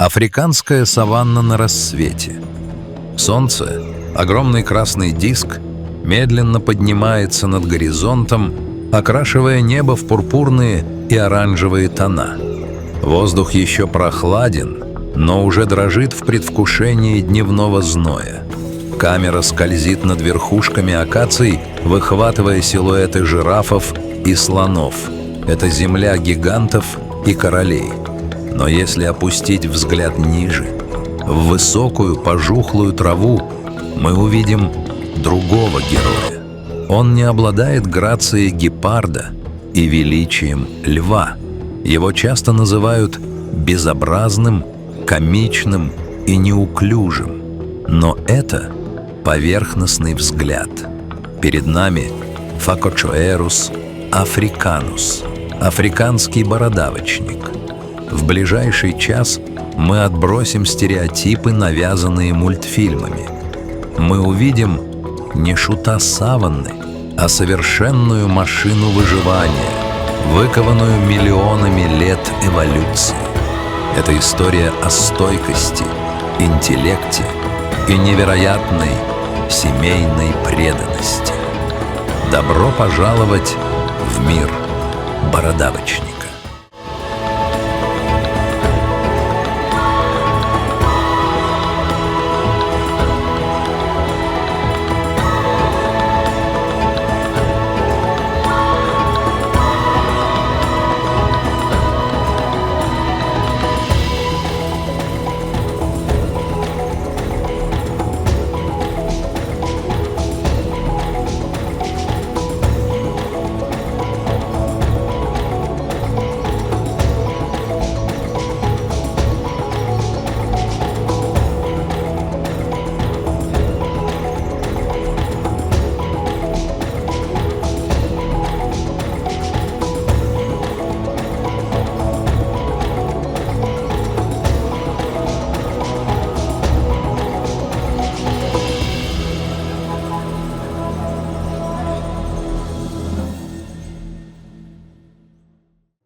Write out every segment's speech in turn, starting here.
Африканская саванна на рассвете. Солнце, огромный красный диск, медленно поднимается над горизонтом, окрашивая небо в пурпурные и оранжевые тона. Воздух еще прохладен, но уже дрожит в предвкушении дневного зноя. Камера скользит над верхушками акаций, выхватывая силуэты жирафов и слонов. Это земля гигантов и королей. Но если опустить взгляд ниже, в высокую пожухлую траву, мы увидим другого героя. Он не обладает грацией гепарда и величием льва. Его часто называют безобразным, комичным и неуклюжим. Но это поверхностный взгляд. Перед нами Факочоэрус африканус, африканский бородавочник. В ближайший час мы отбросим стереотипы, навязанные мультфильмами. Мы увидим не шута саванны, а совершенную машину выживания, выкованную миллионами лет эволюции. Это история о стойкости, интеллекте и невероятной семейной преданности. Добро пожаловать в мир бородавочника.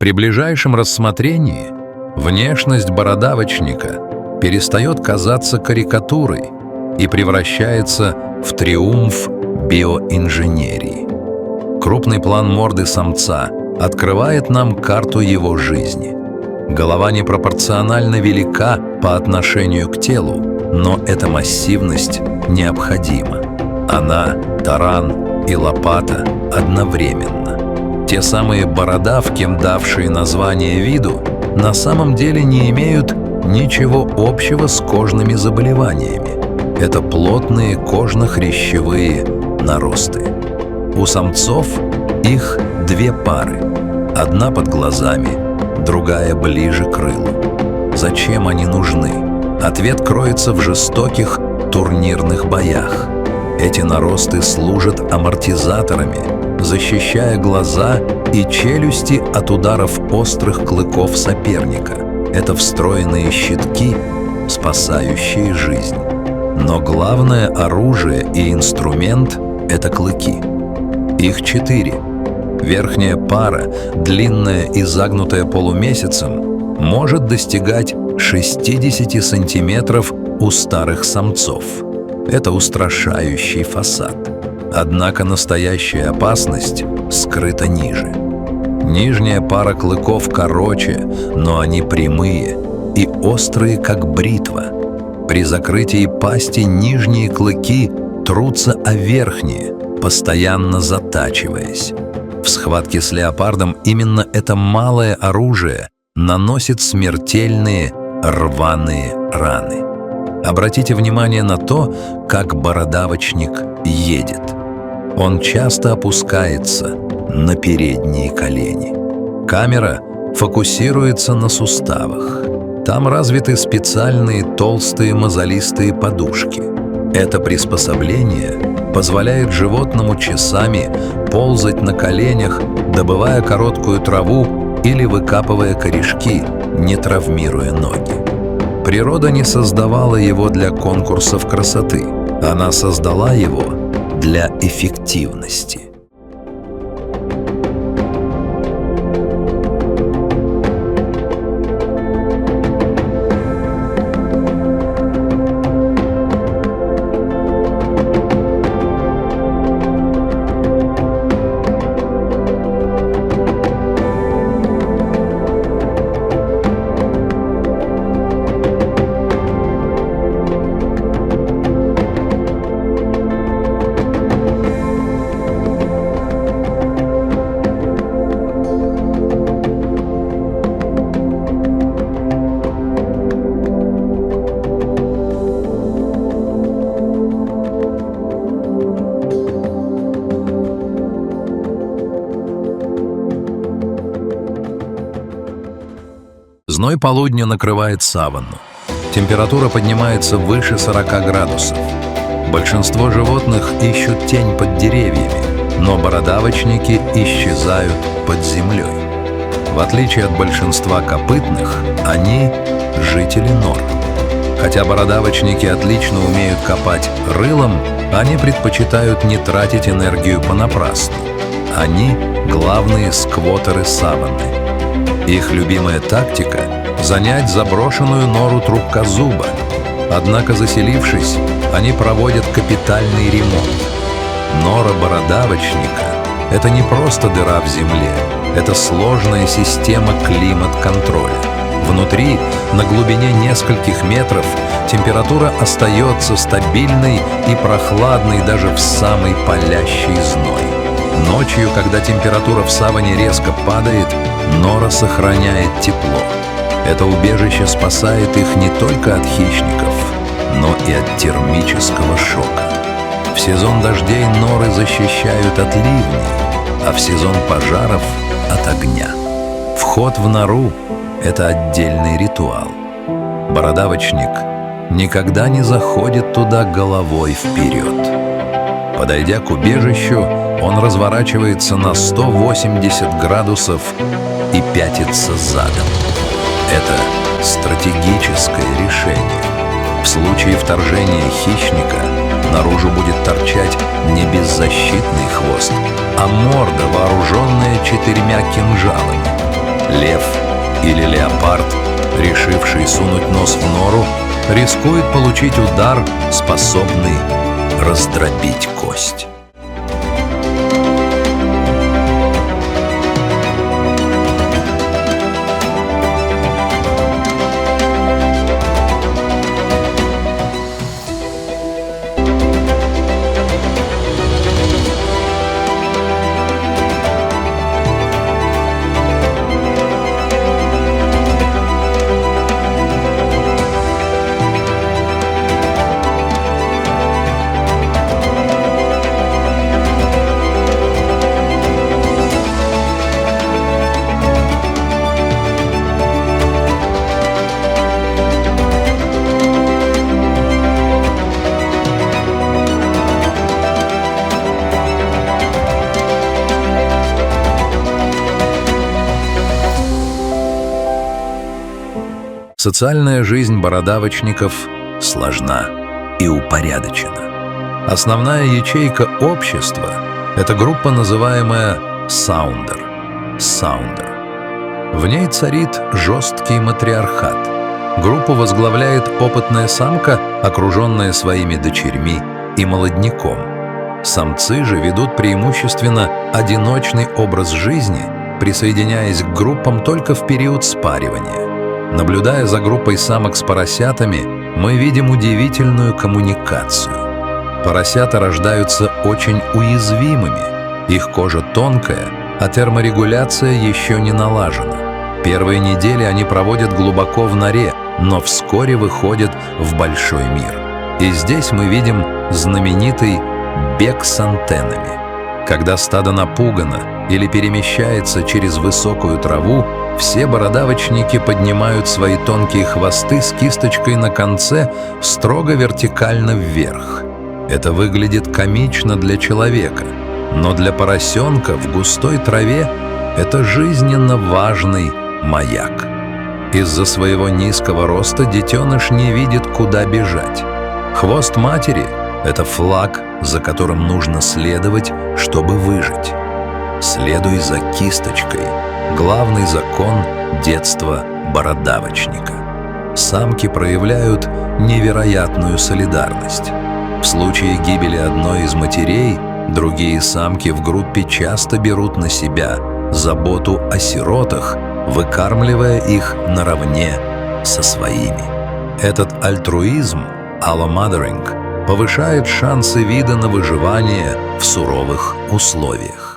При ближайшем рассмотрении внешность бородавочника перестает казаться карикатурой и превращается в триумф биоинженерии. Крупный план морды самца открывает нам карту его жизни. Голова непропорционально велика по отношению к телу, но эта массивность необходима. Она, таран и лопата одновременно. Те самые бородавки, давшие название виду, на самом деле не имеют ничего общего с кожными заболеваниями. Это плотные кожно-хрящевые наросты. У самцов их две пары. Одна под глазами, другая ближе к рылу. Зачем они нужны? Ответ кроется в жестоких турнирных боях. Эти наросты служат амортизаторами, защищая глаза и челюсти от ударов острых клыков соперника. Это встроенные щитки, спасающие жизнь. Но главное оружие и инструмент — это клыки. Их 4. Верхняя пара, длинная и загнутая полумесяцем, может достигать 60 сантиметров у старых самцов. Это устрашающий фасад. Однако настоящая опасность скрыта ниже. Нижняя пара клыков короче, но они прямые и острые, как бритва. При закрытии пасти нижние клыки трутся о верхние, постоянно затачиваясь. В схватке с леопардом именно это малое оружие наносит смертельные рваные раны. Обратите внимание на то, как бородавочник едет. Он часто опускается на передние колени. Камера фокусируется на суставах. Там развиты специальные толстые мозолистые подушки. Это приспособление позволяет животному часами ползать на коленях, добывая короткую траву или выкапывая корешки, не травмируя ноги. Природа не создавала его для конкурсов красоты. Она создала его для эффективности. Зной полудня накрывает саванну. Температура поднимается выше 40 градусов. Большинство животных ищут тень под деревьями, но бородавочники исчезают под землей. В отличие от большинства копытных, они – жители нор. Хотя бородавочники отлично умеют копать рылом, они предпочитают не тратить энергию понапрасну. Они – главные сквотеры саванны. Их любимая тактика – занять заброшенную нору трубкозуба. Однако, заселившись, они проводят капитальный ремонт. Нора бородавочника – это не просто дыра в земле, это сложная система климат-контроля. Внутри, на глубине нескольких метров, температура остается стабильной и прохладной даже в самый палящий зной. Ночью, когда температура в саванне резко падает, нора сохраняет тепло. Это убежище спасает их не только от хищников, но и от термического шока. В сезон дождей норы защищают от ливней, а в сезон пожаров – от огня. Вход в нору – это отдельный ритуал. Бородавочник никогда не заходит туда головой вперед. Подойдя к убежищу, он разворачивается на 180 градусов и пятится задом. Это стратегическое решение. В случае вторжения хищника наружу будет торчать не беззащитный хвост, а морда, вооруженная 4 кинжалами. Лев или леопард, решивший сунуть нос в нору, рискует получить удар, способный раздробить кость. Социальная жизнь бородавочников сложна и упорядочена. Основная ячейка общества – это группа, называемая саундер. В ней царит жесткий матриархат. Группу возглавляет опытная самка, окруженная своими дочерьми и молодняком. Самцы же ведут преимущественно одиночный образ жизни, присоединяясь к группам только в период спаривания. Наблюдая за группой самок с поросятами, мы видим удивительную коммуникацию. Поросята рождаются очень уязвимыми, их кожа тонкая, а терморегуляция еще не налажена. Первые недели они проводят глубоко в норе, но вскоре выходят в большой мир. И здесь мы видим знаменитый бег с антеннами. Когда стадо напугано или перемещается через высокую траву, все бородавочники поднимают свои тонкие хвосты с кисточкой на конце строго вертикально вверх. Это выглядит комично для человека, но для поросенка в густой траве это жизненно важный маяк. Из-за своего низкого роста детеныш не видит, куда бежать. Хвост матери – это флаг, за которым нужно следовать, чтобы выжить. Следуй за кисточкой – главный закон детства бородавочника. Самки проявляют невероятную солидарность. В случае гибели одной из матерей, другие самки в группе часто берут на себя заботу о сиротах, выкармливая их наравне со своими. Этот альтруизм, allomothering, повышает шансы вида на выживание в суровых условиях.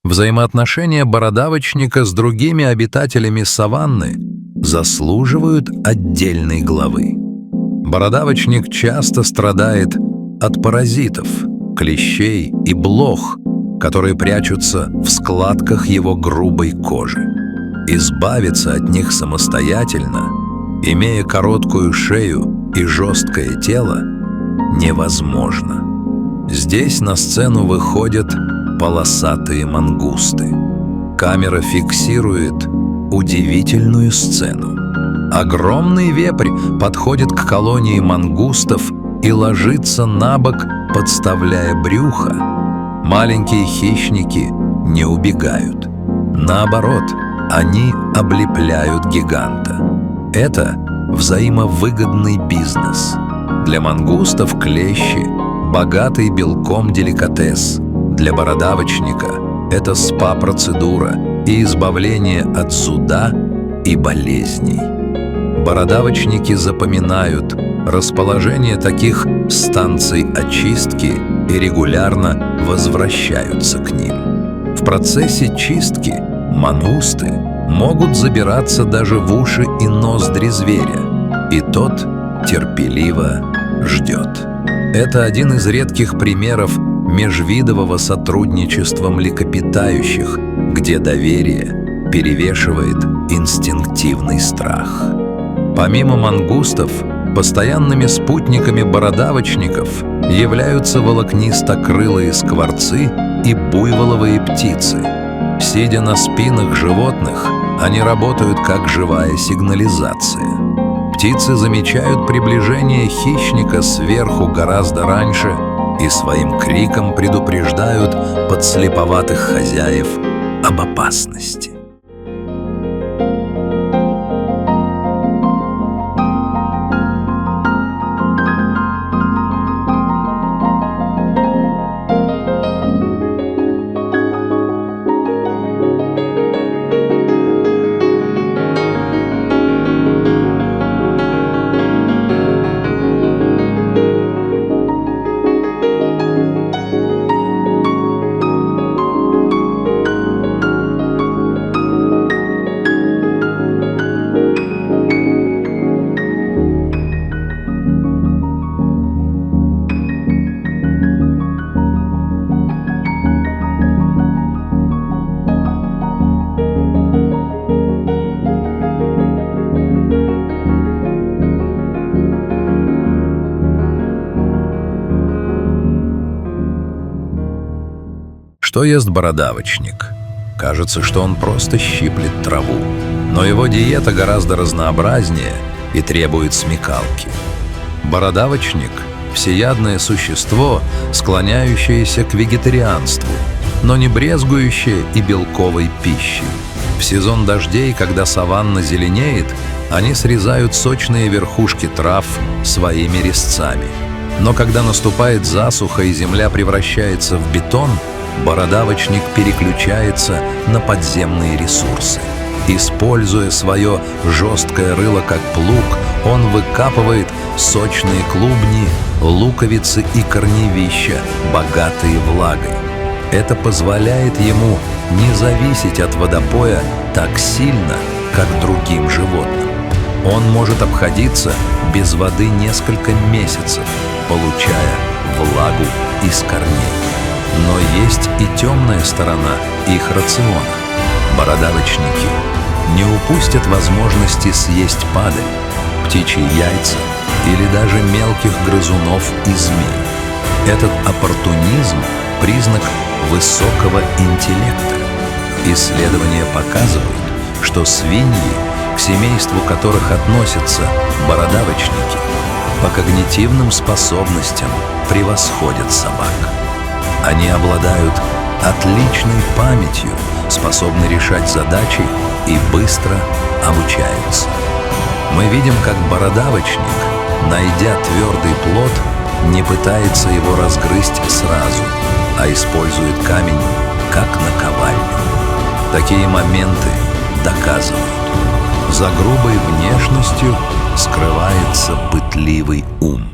Взаимоотношения бородавочника с другими обитателями саванны заслуживают отдельной главы. Бородавочник часто страдает от паразитов, клещей и блох, которые прячутся в складках его грубой кожи. Избавиться от них самостоятельно, имея короткую шею и жесткое тело, невозможно. Здесь на сцену выходят полосатые мангусты. Камера фиксирует удивительную сцену. Огромный вепрь подходит к колонии мангустов и ложится на бок, подставляя брюхо. Маленькие хищники не убегают. Наоборот, они облепляют гиганта. Это взаимовыгодный бизнес. Для мангустов клещи – богатый белком деликатес. Для бородавочника – это спа-процедура и избавление от зуда и болезней. Бородавочники запоминают расположение таких станций очистки и регулярно возвращаются к ним. В процессе чистки мангусты могут забираться даже в уши и ноздри зверя, и тот терпеливо ждет. Это один из редких примеров межвидового сотрудничества млекопитающих, где доверие перевешивает инстинктивный страх. Помимо мангустов, постоянными спутниками бородавочников являются волокнистокрылые скворцы и буйволовые птицы. Сидя на спинах животных, они работают как живая сигнализация. Птицы замечают приближение хищника сверху гораздо раньше и своим криком предупреждают подслеповатых хозяев об опасности. Что ест бородавочник? Кажется, что он просто щиплет траву. Но его диета гораздо разнообразнее и требует смекалки. Бородавочник – всеядное существо, склоняющееся к вегетарианству, но не брезгующее и белковой пищей. В сезон дождей, когда саванна зеленеет, они срезают сочные верхушки трав своими резцами. Но когда наступает засуха и земля превращается в бетон, бородавочник переключается на подземные ресурсы. Используя свое жесткое рыло как плуг, он выкапывает сочные клубни, луковицы и корневища, богатые влагой. Это позволяет ему не зависеть от водопоя так сильно, как другим животным. Он может обходиться без воды несколько месяцев, получая влагу из корней. Но есть и темная сторона их рациона. Бородавочники не упустят возможности съесть падаль, птичьи яйца или даже мелких грызунов и змей. Этот оппортунизм – признак высокого интеллекта. Исследования показывают, что свиньи, к семейству которых относятся бородавочники, по когнитивным способностям превосходят собак. Они обладают отличной памятью, способны решать задачи и быстро обучаются. Мы видим, как бородавочник, найдя твердый плод, не пытается его разгрызть сразу, а использует камень как наковальню. Такие моменты доказывают: за грубой внешностью скрывается пытливый ум.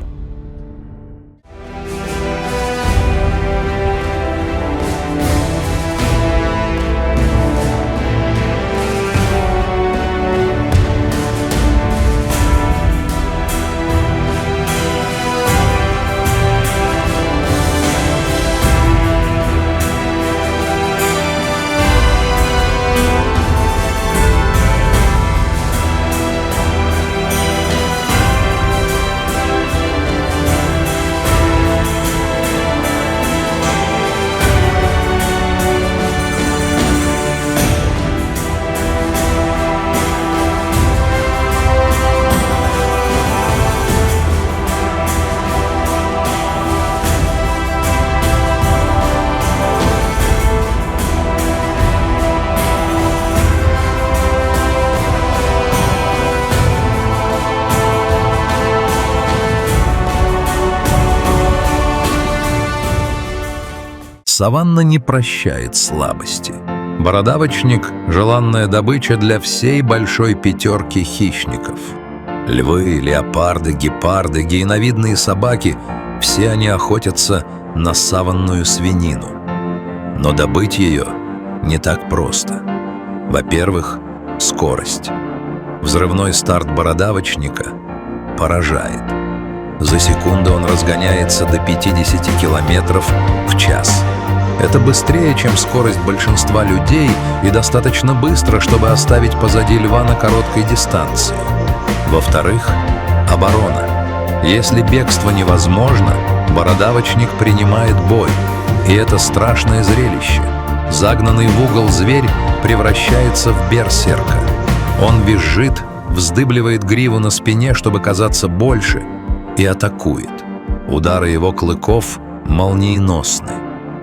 Саванна не прощает слабости. Бородавочник – желанная добыча для всей большой пятерки хищников. Львы, леопарды, гепарды, гиеновидные собаки – все они охотятся на саванную свинину. Но добыть ее не так просто. Во-первых, скорость. Взрывной старт бородавочника поражает. За секунду он разгоняется до 50 км в час. Это быстрее, чем скорость большинства людей, и достаточно быстро, чтобы оставить позади льва на короткой дистанции. Во-вторых, оборона. Если бегство невозможно, бородавочник принимает бой, и это страшное зрелище. Загнанный в угол зверь превращается в берсерка. Он визжит, вздыбливает гриву на спине, чтобы казаться больше, и атакует. Удары его клыков молниеносны.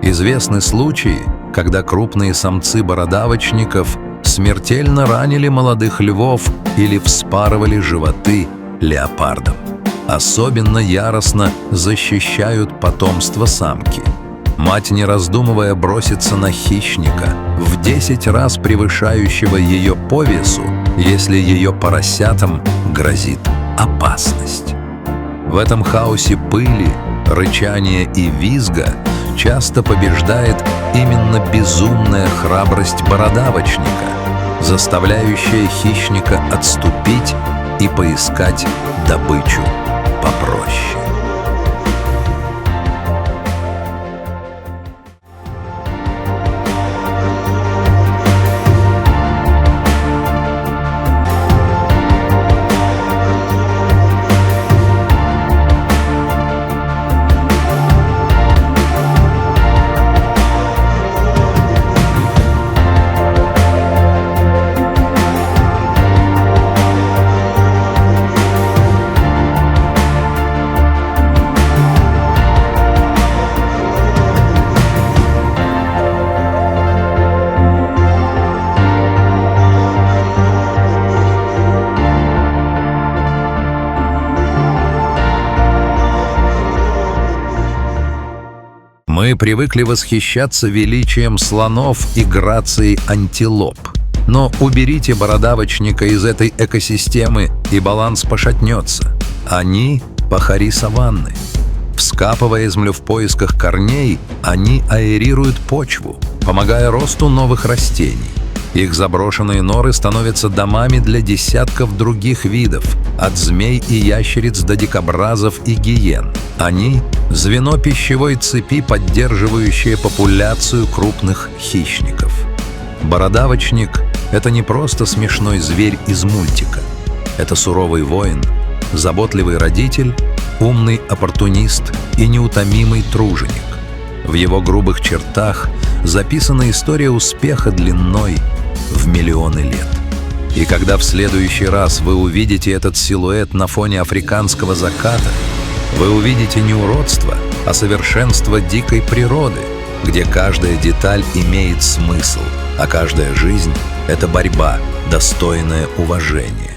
Известны случаи, когда крупные самцы бородавочников смертельно ранили молодых львов или вспарывали животы леопардам. Особенно яростно защищают потомство самки. Мать, не раздумывая, бросится на хищника, в 10 раз превышающего ее по весу, если ее поросятам грозит опасность. В этом хаосе пыли, рычания и визга часто побеждает именно безумная храбрость бородавочника, заставляющая хищника отступить и поискать добычу попроще. Мы привыкли восхищаться величием слонов и грацией антилоп. Но уберите бородавочника из этой экосистемы, и баланс пошатнется. Они – пахари саванны. Вскапывая землю в поисках корней, они аэрируют почву, помогая росту новых растений. Их заброшенные норы становятся домами для десятков других видов, от змей и ящериц до дикобразов и гиен. Они – звено пищевой цепи, поддерживающее популяцию крупных хищников. Бородавочник – это не просто смешной зверь из мультика. Это суровый воин, заботливый родитель, умный оппортунист и неутомимый труженик. В его грубых чертах записана история успеха длиной в миллионы лет. И когда в следующий раз вы увидите этот силуэт на фоне африканского заката, вы увидите не уродство, а совершенство дикой природы, где каждая деталь имеет смысл, а каждая жизнь — это борьба, достойная уважения.